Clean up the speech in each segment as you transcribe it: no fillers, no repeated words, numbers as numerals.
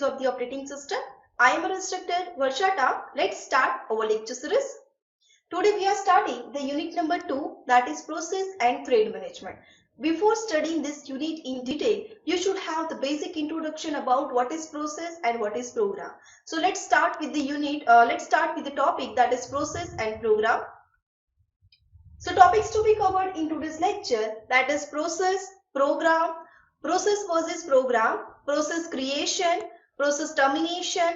of the operating system. I am your instructor Varshata. Let's start our lecture series. Today we are starting the unit number 2, that is process and thread management. Before studying this unit in detail, you should have the basic introduction about what is process and what is program. So let's start with the unit. Let's start with the topic, that is process and program. So topics to be covered in today's lecture, that is process, program, process versus program, process creation, process termination,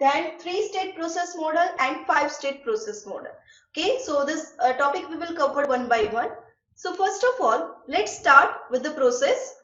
then 3-state process model and 5-state process model. Okay, so this topic we will cover one by one. So first of all, let's start with the process.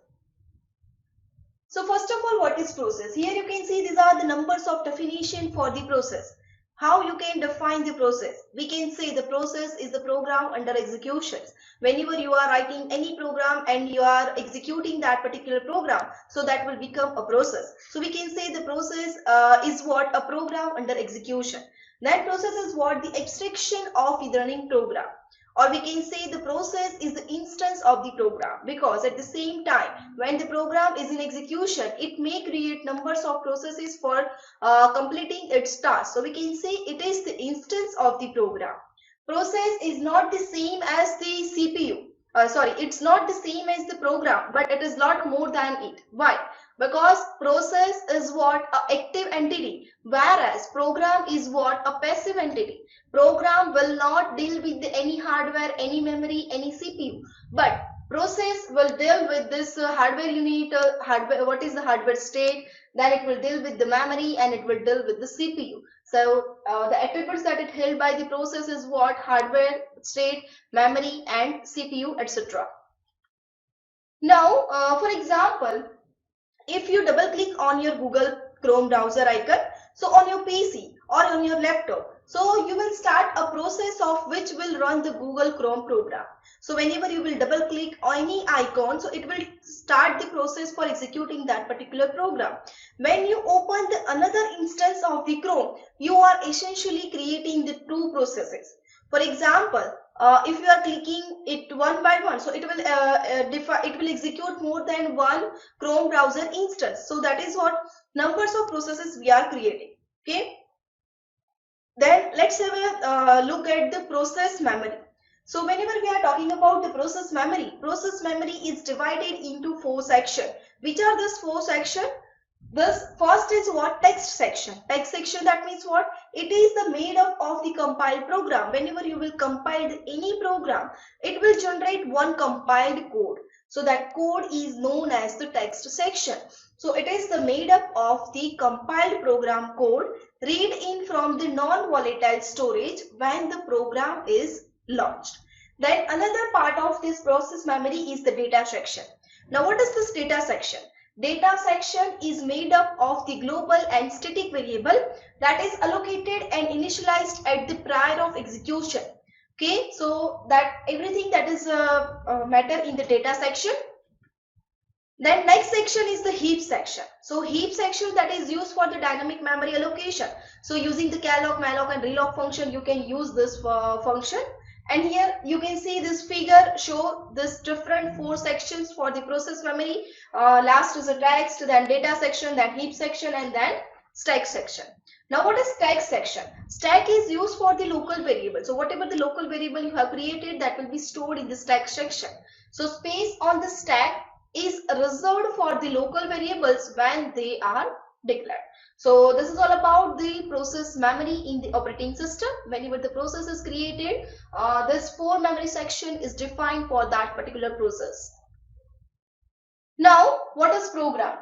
So first of all, what is process? Here you can see these are the numbers of definition for the process. How you can define the process? We can say the process is the program under execution. Whenever you are writing any program and you are executing that particular program, so that will become a process. So we can say the process is what? A program under execution. That process is what? The extraction of the running program. Or we can say the process is the instance of the program, because at the same time when the program is in execution, it may create numbers of processes for completing its task. So we can say it is the instance of the program. Process is not the same as the CPU. It's not the same as the program, but it is lot more than it. Why? Because process is what? An active entity, whereas program is what? A passive entity. Program will not deal with any hardware, any memory, any CPU, but process will deal with this hardware unit, hardware. What is the hardware state? Then it will deal with the memory and it will deal with the CPU. So the attributes that it held by the process is what? Hardware state, memory, and CPU, etc. Now, for example, if you double click on your Google Chrome browser icon, so on your PC or on your laptop, so you will start a process of which will run the Google Chrome program. So whenever you will double click on any icon, so it will start the process for executing that particular program. When you open the another instance of the Chrome, you are essentially creating the two processes. For example, if you are clicking it one by one, so it will execute more than one Chrome browser instance. So that is what numbers of processes we are creating. Okay. Then let's have a look at the process memory. So whenever we are talking about the process memory is divided into 4 sections. Which are these 4 sections? This first is what? Text section. Text section, that means what? It is the made up of the compiled program. Whenever you will compile any program, it will generate one compiled code. So that code is known as the text section. So it is the made up of the compiled program code read in from the non-volatile storage when the program is launched. Then another part of this process memory is the data section. Now what is this data section? Data section is made up of the global and static variable that is allocated and initialized at the prior of execution. Okay, so that everything that is matter in the data section. Then next section is the heap section. So heap section that is used for the dynamic memory allocation. So using the calloc, malloc and reloc function, you can use this function. And here you can see this figure show this different 4 sections for the process memory. Last is the text, then data section, then heap section, and then stack section. Now what is stack section? Stack is used for the local variable. So whatever the local variable you have created, that will be stored in the stack section. So space on the stack is reserved for the local variables when they are declared. So this is all about the process memory in the operating system. Whenever the process is created, this 4 memory section is defined for that particular process. Now what is program?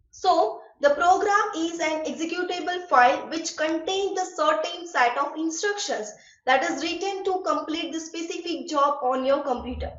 So the program is an executable file which contains the certain set of instructions that is written to complete the specific job on your computer.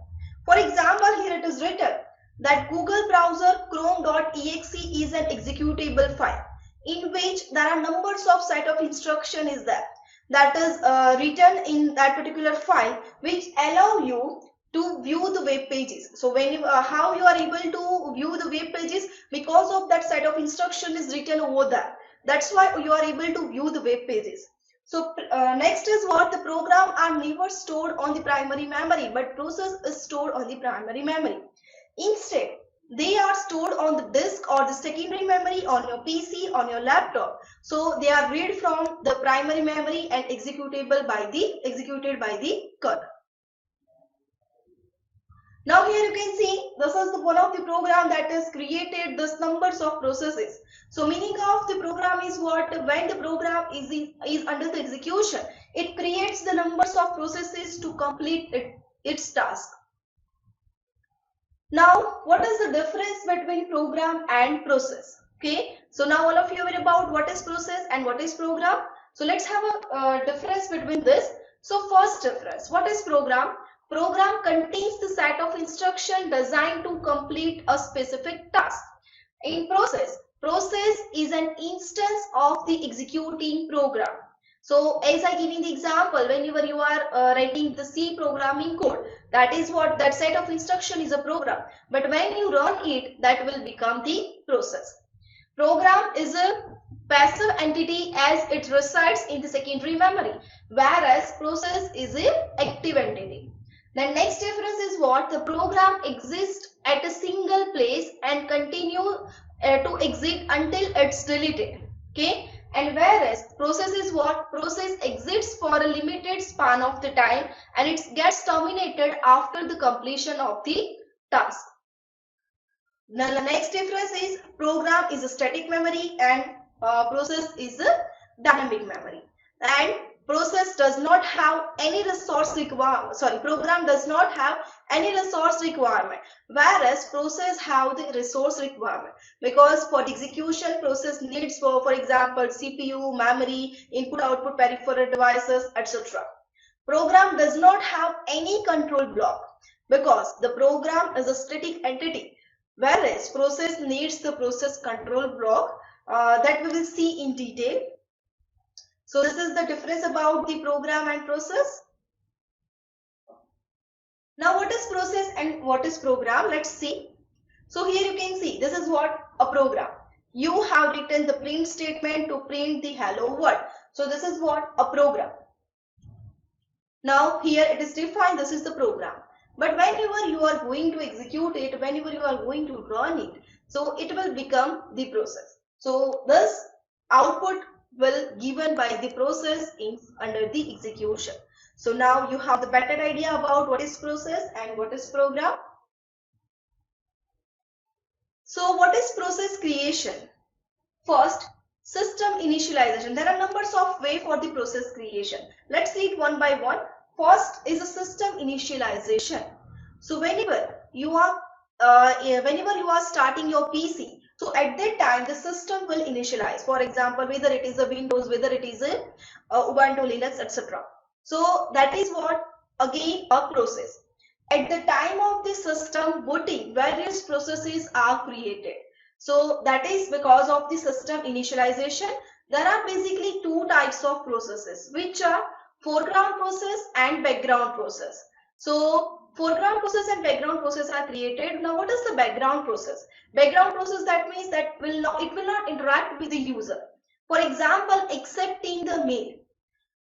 For example, here it is written that Google browser chrome.exe is an executable file in which there are numbers of set of instruction is there that is written in that particular file, which allow you to view the web pages. So when you how you are able to view the web pages, because of that set of instruction is written over there. That's why you are able to view the web pages. So next is what? The program are never stored on the primary memory, but process is stored on the primary memory. Instead, They are stored on the disk or the secondary memory on your PC, on your laptop. So they are read from the primary memory and executed by the kernel. Now here you can see this is the one of the program that has created this numbers of processes. So meaning of the program is what? When the program is under the execution, it creates the numbers of processes to complete its task. Now what is the difference between program and process? Okay, so now all of you are about what is process and what is program. So let's have a difference between this. So first difference, what is program? Program contains the set of instruction designed to complete a specific task. In process, process is an instance of the executing program. So as I giving the example, whenever you are writing the C programming code, that is what that set of instruction is a program. But when you run it, that will become the process. Program is a passive entity as it resides in the secondary memory, whereas process is an active entity. The next difference is what? The program exists at a single place and continue to exist until it's deleted. Okay, and whereas process is what? Process exists for a limited span of the time and it gets terminated after the completion of the task. Now the next difference is program is a static memory and process is a dynamic memory. And process does not have any resource requirement. Program does not have any resource requirement, whereas process have the resource requirement, because for execution process needs for example CPU, memory, input output peripheral devices, etc. Program does not have any control block because the program is a static entity, whereas process needs the process control block that we will see in detail. So this is the difference about the program and process. Now what is process and what is program? Let's see. So here you can see this is what a program. You have written the print statement to print the hello world. So this is what a program. Now here it is defined, this is the program. But whenever you are going to execute it, whenever you are going to run it, so it will become the process. So this output will given by the process under the execution. So now you have the better idea about what is process and what is program. So what is process creation? First, system initialization. There are numbers of ways for the process creation. Let's see it one by one. First is a system initialization. So whenever you are starting your PC, so at that time the system will initialize. For example, whether it is a Windows, whether it is a Ubuntu Linux, etc. So that is what again a process. At the time of the system booting, various processes are created. So that is because of the system initialization. There are basically two types of processes, which are foreground process and background process. So foreground process and background process are created. Now what is the background process? Background process, that means that it will not interact with the user. For example, accepting the mail.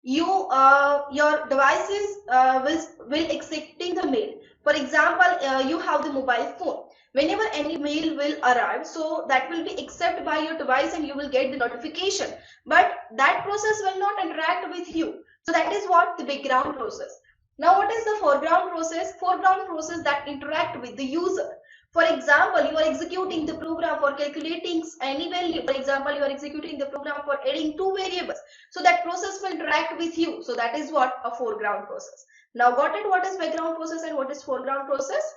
Your devices will accepting the mail. For example, you have the mobile phone. Whenever any mail will arrive, so that will be accepted by your device and you will get the notification. But that process will not interact with you. So that is what the background process. Now what is the foreground process? Foreground process that interact with the user. For example, you are executing the program for calculating any value. For example, you are executing the program for adding two variables. So that process will interact with you. So that is what a foreground process. Now got it what is background process and what is foreground process?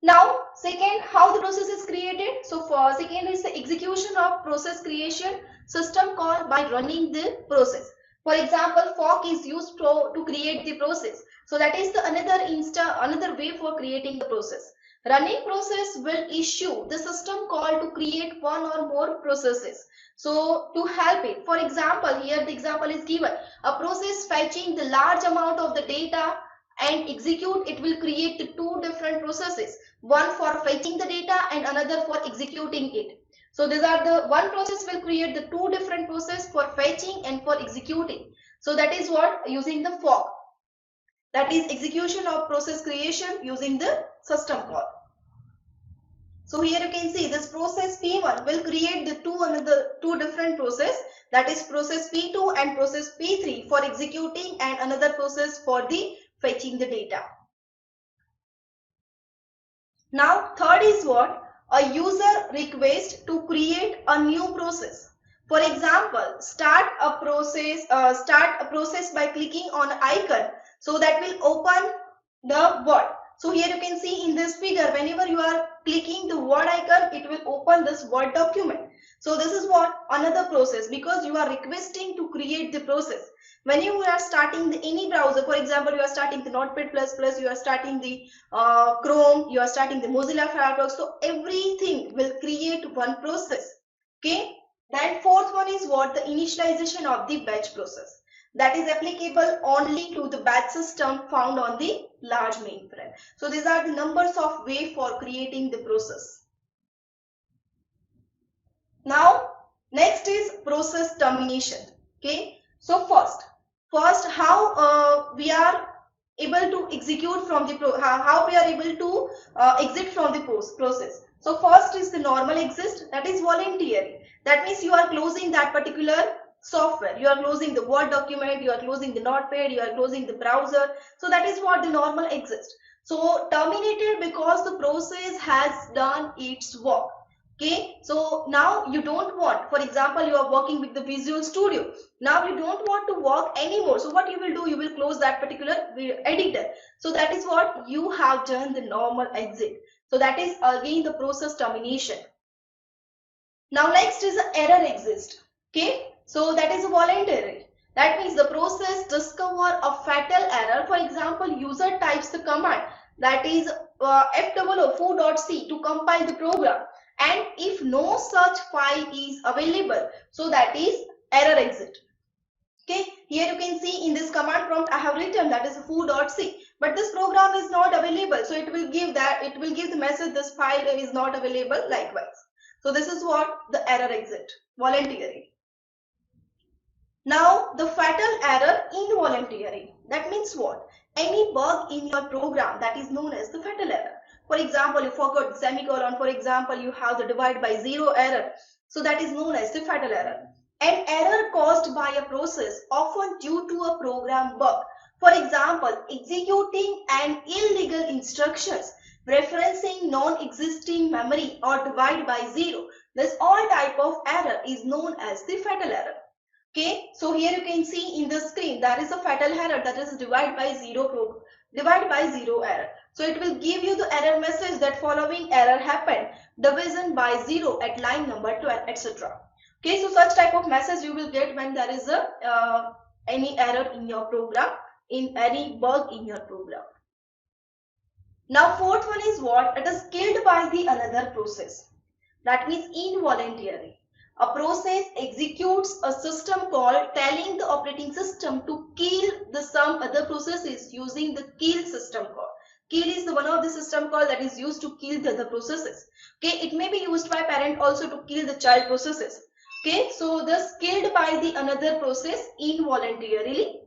Now second, how the process is created. So for second is the execution of process creation system call by running the process. For example, fork is used to create the process. So that is the another way for creating the process. Running process will issue the system call to create one or more processes. So to help it, for example, here the example is given. A process fetching the large amount of the data and execute, it will create the two different processes. One for fetching the data and another for executing it. So these are the one process will create the two different process for fetching and for executing. So that is what using the fork. That is execution of process creation using the system call. So here you can see this process P1 will create the two different process, that is process P2 and process P3 for executing and another process for the fetching the data. Now third is what? A user request to create a new process. For example, start a process by clicking on icon, so that will open the Word. So here you can see in this figure, whenever you are clicking the Word icon, it will open this Word document. So this is what another process, because you are requesting to create the process. When you are starting any browser, for example, you are starting the Notepad++, you are starting the Chrome, you are starting the Mozilla Firefox, so everything will create one process. Okay. Then fourth one is what? The initialization of the batch process. That is applicable only to the batch system found on the large mainframe. So these are the numbers of ways for creating the process. Now next is process termination. Okay. So first how we are able to execute from the how we are able to exit from the process. So first is the normal exit, that is voluntary. That means you are closing that particular software, you are closing the Word document, you are closing the Notepad, you are closing the browser. So that is what the normal exit. So terminated because the process has done its work. Okay, so now you don't want, for example, you are working with the Visual Studio. Now you don't want to work anymore. So what you will do, you will close that particular editor. So that is what you have done the normal exit. So that is again the process termination. Now next is the error exit. Okay, so that is voluntary. That means the process discover a fatal error. For example, user types the command, that is foo.c to compile the program, and if no such file is available, so that is error exit. Okay, here you can see in this command prompt I have written that is foo.c, but this program is not available, so it will give the message this file is not available likewise. So this is what the error exit, voluntary. Now the fatal error, involuntary. That means what? Any bug in your program, that is known as the fatal error. For example, you forgot semicolon. For example, you have the divide by zero error. So that is known as the fatal error. An error caused by a process, often due to a program bug. For example, executing an illegal instructions, referencing non-existing memory, or divide by zero. This all type of error is known as the fatal error. Okay, so here you can see in the screen there is a fatal error, that is divide by zero error. So it will give you the error message that following error happened, division by zero at line number 12, etc. Okay, so such type of message you will get when there is a any error in your program, in any bug in your program. Now fourth one is what? It is killed by the another process. That means involuntary. A process executes a system call telling the operating system to kill the some other processes using the kill system call. Kill is the one of the system call that is used to kill the other processes. Okay, it may be used by parent also to kill the child processes. Okay, so this killed by the another process involuntarily.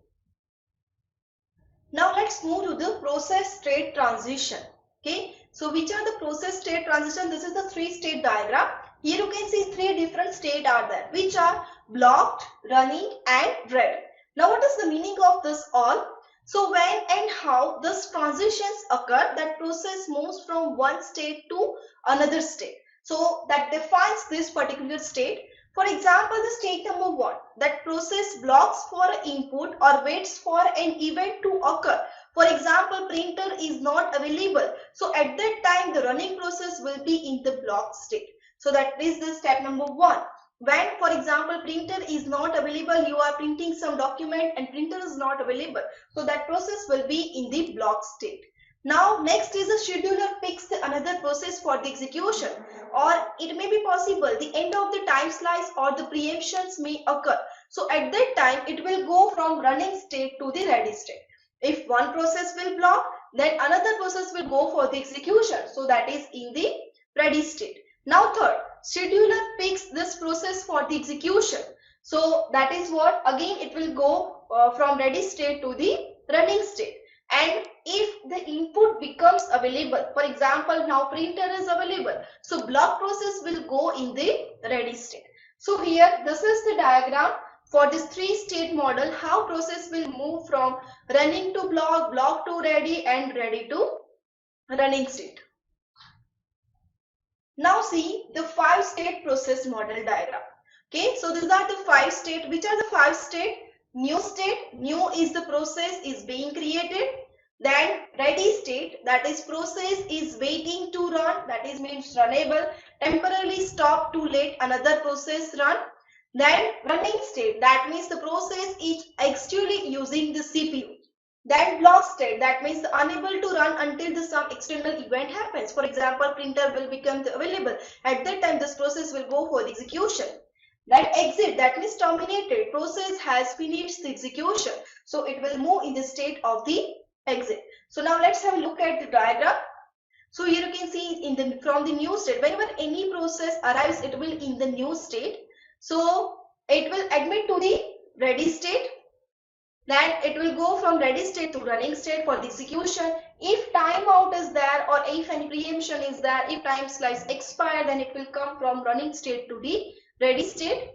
Now let's move to the process state transition. Okay, so which are the process state transition? This is the 3-state diagram. Here you can see 3 different states are there, which are blocked, running, and ready. Now what is the meaning of this all? So when and how these transitions occur, that process moves from one state to another state. So that defines this particular state. For example, the state number 1, that process blocks for input or waits for an event to occur. For example, printer is not available. So at that time, the running process will be in the block state. So that is the step number 1. When, for example, printer is not available, you are printing some document and printer is not available. So that process will be in the block state. Now next is a scheduler picks another process for the execution, or it may be possible the end of the time slice or the preemptions may occur. So at that time it will go from running state to the ready state. If one process will block, then another process will go for the execution. So that is in the ready state. Now third, scheduler picks this process for the execution. So that is what, again it will go from ready state to the running state. and if the input becomes available, for example, now printer is available, so block process will go in the ready state. So here this is the diagram for this 3-state model, how process will move from running to block, block to ready, and ready to running state. Now see the 5-state process model diagram. Okay, so these are the 5 state. Which are the 5 state? New state, new is the process is being created. Then ready state, that is process is waiting to run, that is means runnable, temporarily stop to let another process run. Then running state, that means the process is actually using the CPU. Then block state, that means unable to run until some external event happens. For example, printer will become available. At that time, this process will go for the execution. Then exit, that means terminated. Process has finished the execution. So it will move in the state of the exit. So now let's have a look at the diagram. So here you can see from the new state, whenever any process arrives, it will in the new state. So it will admit to the ready state. Then it will go from ready state to running state for the execution. If timeout is there or if any preemption is there, if time slice expire, then it will come from running state to the ready state.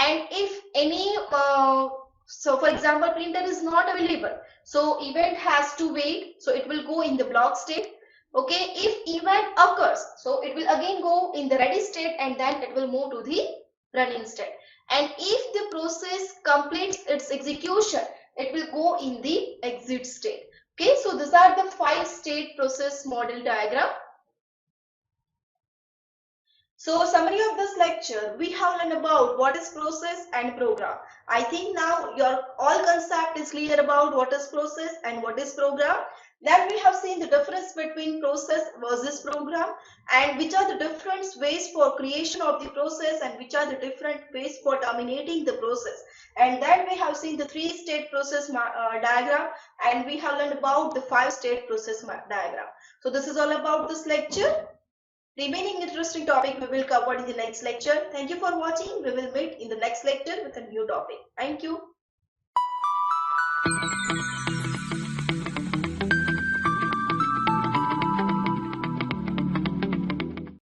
And if any, so for example, printer is not available, so event has to wait, so it will go in the block state. Okay, if event occurs, so it will again go in the ready state and then it will move to the running state. And if the process completes its execution, it will go in the exit state. Okay, so these are the 5-state process model diagram. So summary of this lecture, we have learned about what is process and program. I think now your all concept is clear about what is process and what is program. Then we have seen the difference between process versus program and which are the different ways for creation of the process and which are the different ways for terminating the process. And then we have seen the 3-state process diagram and we have learned about the 5-state process diagram. So this is all about this lecture. Remaining interesting topic we will cover in the next lecture. Thank you for watching. We will meet in the next lecture with a new topic. Thank you.